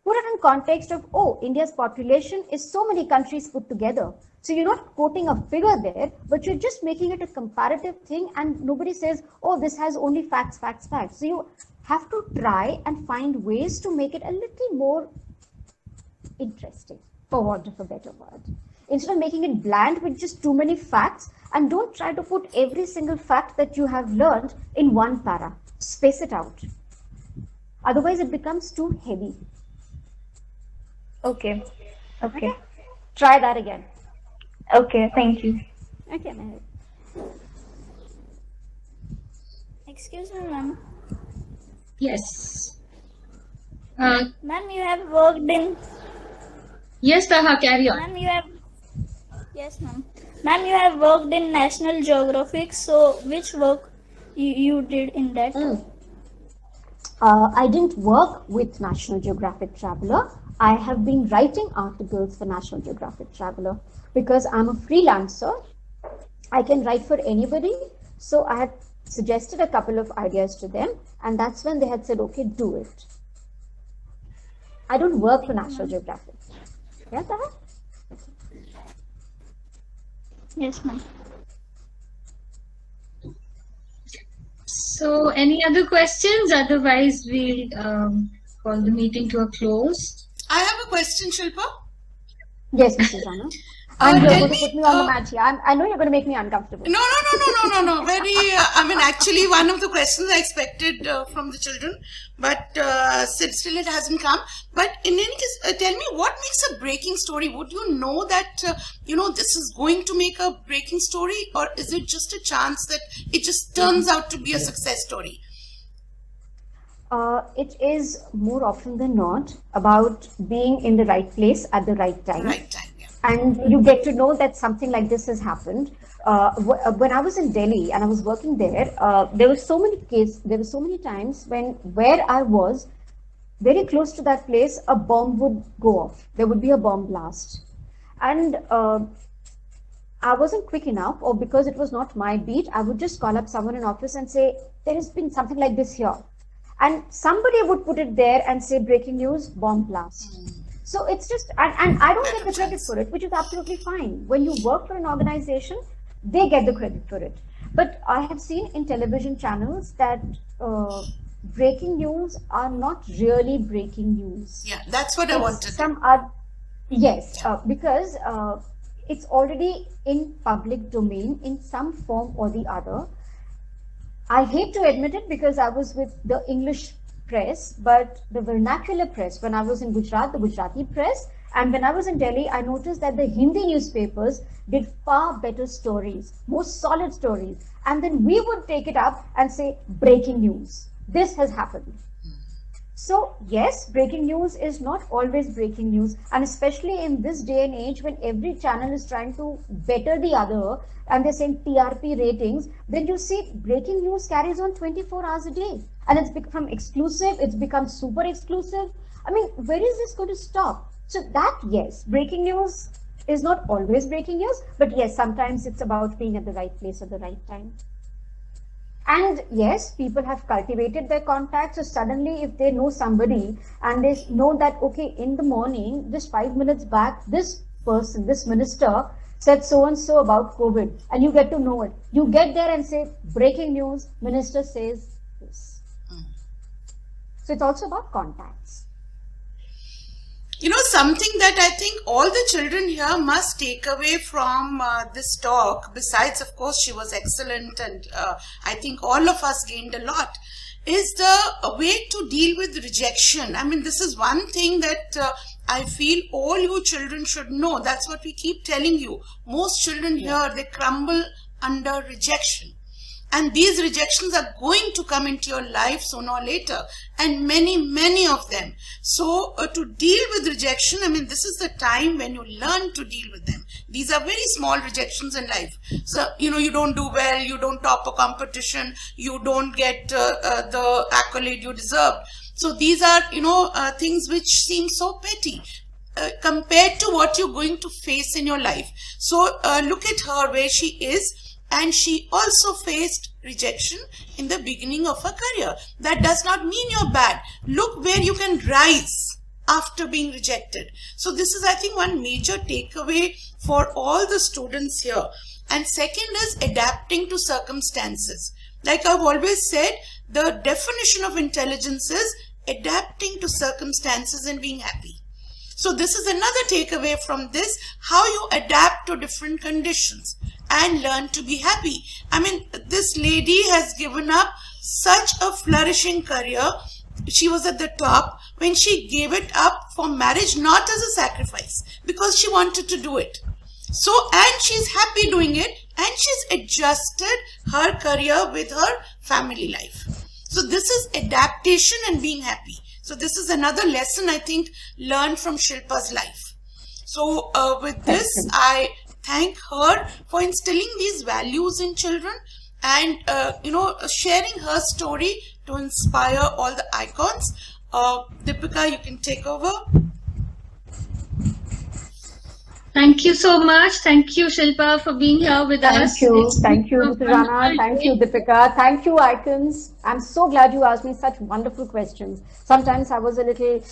Speaker 3: put it in context of, oh, India's population is so many countries put together. So you're not quoting a figure there, but you're just making it a comparative thing, and nobody says, oh, this has only facts, facts, facts. So you have to try and find ways to make it a little more interesting, for want of a better word. Instead of making it bland with just too many facts, and don't try to put every single fact that you have learned in one para. Space it out. Otherwise, it becomes too heavy.
Speaker 8: Okay.
Speaker 3: Try that again.
Speaker 8: Okay, thank you.
Speaker 3: Okay, Meher.
Speaker 6: Excuse me, ma'am.
Speaker 2: Yes.
Speaker 6: Ma'am, you have worked in.
Speaker 2: Yes, Taha, carry on.
Speaker 6: Ma'am, you have. Yes, ma'am. Ma'am, you have worked in National Geographic. So, which work you did in that?
Speaker 3: I didn't work with National Geographic Traveler. I have been writing articles for National Geographic Traveler because I'm a freelancer. I can write for anybody. So I had suggested a couple of ideas to them, and that's when they had said, okay, do it. I don't work for National Geographic. Yeah, Taha?
Speaker 6: Yes, ma'am.
Speaker 2: So, any other questions? Otherwise, we'll call the meeting to a close.
Speaker 1: I have a question, Shilpa.
Speaker 3: Yes, Mrs. Rana. And you're
Speaker 1: tell
Speaker 3: going
Speaker 1: me,
Speaker 3: to put me on the mat here. I know you're going to make me uncomfortable.
Speaker 1: No. Very, I mean, actually, one of the questions I expected from the children, but still it hasn't come. But in any case, tell me, what makes a breaking story? Would you know that, this is going to make a breaking story, or is it just a chance that it just turns out to be a success story?
Speaker 3: It is more often than not about being in the right place at the right time.
Speaker 1: Right time, yeah.
Speaker 3: And you get to know that something like this has happened. When I was in Delhi and I was working there, there were so many times where I was very close to that place, a bomb would go off. There would be a bomb blast. And I wasn't quick enough, or because it was not my beat, I would just call up someone in office and say, there has been something like this here. And somebody would put it there and say, breaking news, bomb blast. So it's just, and I don't get the credit for it, which is absolutely fine. When you work for an organization, they get the credit for it. But I have seen in television channels that breaking news are not really breaking news.
Speaker 1: Yeah, that's what I wanted.
Speaker 3: Because it's already in public domain in some form or the other. I hate to admit it because I was with the English press, but the vernacular press, when I was in Gujarat, the Gujarati press, and when I was in Delhi, I noticed that the Hindi newspapers did far better stories, more solid stories. And then we would take it up and say, breaking news. This has happened. So yes, breaking news is not always breaking news. And especially in this day and age when every channel is trying to better the other and they're saying TRP ratings, then you see breaking news carries on 24 hours a day. And it's become exclusive, it's become super exclusive. I mean, where is this going to stop? So that, yes, breaking news is not always breaking news, but yes, sometimes it's about being at the right place at the right time. And yes, people have cultivated their contacts. So suddenly if they know somebody and they know that, okay, in the morning, just 5 minutes back, this person, this minister said so-and-so about COVID, and you get to know it. You get there and say, breaking news, minister says this. So it's also about contacts.
Speaker 1: Something that I think all the children here must take away from this talk, besides, of course, she was excellent and I think all of us gained a lot, is the way to deal with rejection. I mean, this is one thing that I feel all you children should know. That's what we keep telling you. Most children here, they crumble under rejection. And these rejections are going to come into your life sooner or later, and many of them. So to deal with rejection, I mean, this is the time when you learn to deal with them. These are very small rejections in life. So, you don't do well, you don't top a competition, you don't get the accolade you deserve. So these are, things which seem so petty. Compared to what you're going to face in your life. So look at her where she is. And she also faced rejection in the beginning of her career. That does not mean you're bad. Look where you can rise after being rejected. So this is, I think, one major takeaway for all the students here. And second is adapting to circumstances. Like I've always said, the definition of intelligence is adapting to circumstances and being happy. So this is another takeaway from this, how you adapt to different conditions and learn to be happy. I mean, this lady has given up such a flourishing career. She was at the top when she gave it up for marriage, not as a sacrifice, because she wanted to do it. So, and she's happy doing it, and she's adjusted her career with her family life. So this is adaptation and being happy. So this is another lesson I think learned from Shilpa's life. So with this, I thank her for instilling these values in children and sharing her story to inspire all the icons. Deepika, you can take over.
Speaker 2: Thank you so much. Thank you, Shilpa, for being here with us.
Speaker 3: Thank you, Mr. Rana. Thank you, Deepika. Thank you, Icons. I'm so glad you asked me such wonderful questions. Sometimes I was a little,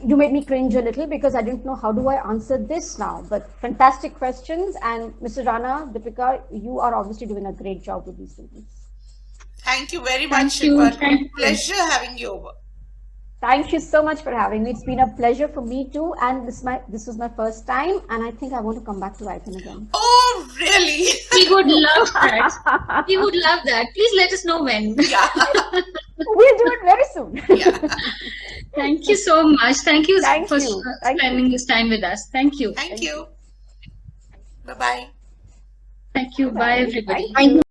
Speaker 3: you made me cringe a little because I didn't know how do I answer this now. But fantastic questions. And Mr. Rana, Deepika, you are obviously doing a great job with these students.
Speaker 1: Thank you very much,
Speaker 2: Thank you.
Speaker 1: Shilpa.
Speaker 2: Thank you.
Speaker 1: Pleasure having you over.
Speaker 3: Thank you so much for having me. It's been a pleasure for me too. And this was my first time. And I think I want to come back to Icon again.
Speaker 1: Oh, really?
Speaker 2: We would love that. We would love that. Please let us know when.
Speaker 1: Yeah.
Speaker 3: We'll do it very soon.
Speaker 1: Yeah.
Speaker 2: Thank you so much. Thank you
Speaker 3: Thank
Speaker 2: for
Speaker 3: you. Thank
Speaker 2: spending this time with us. Thank you.
Speaker 1: Thank you. Bye-bye.
Speaker 2: Thank you. Bye, everybody.
Speaker 3: Thank you.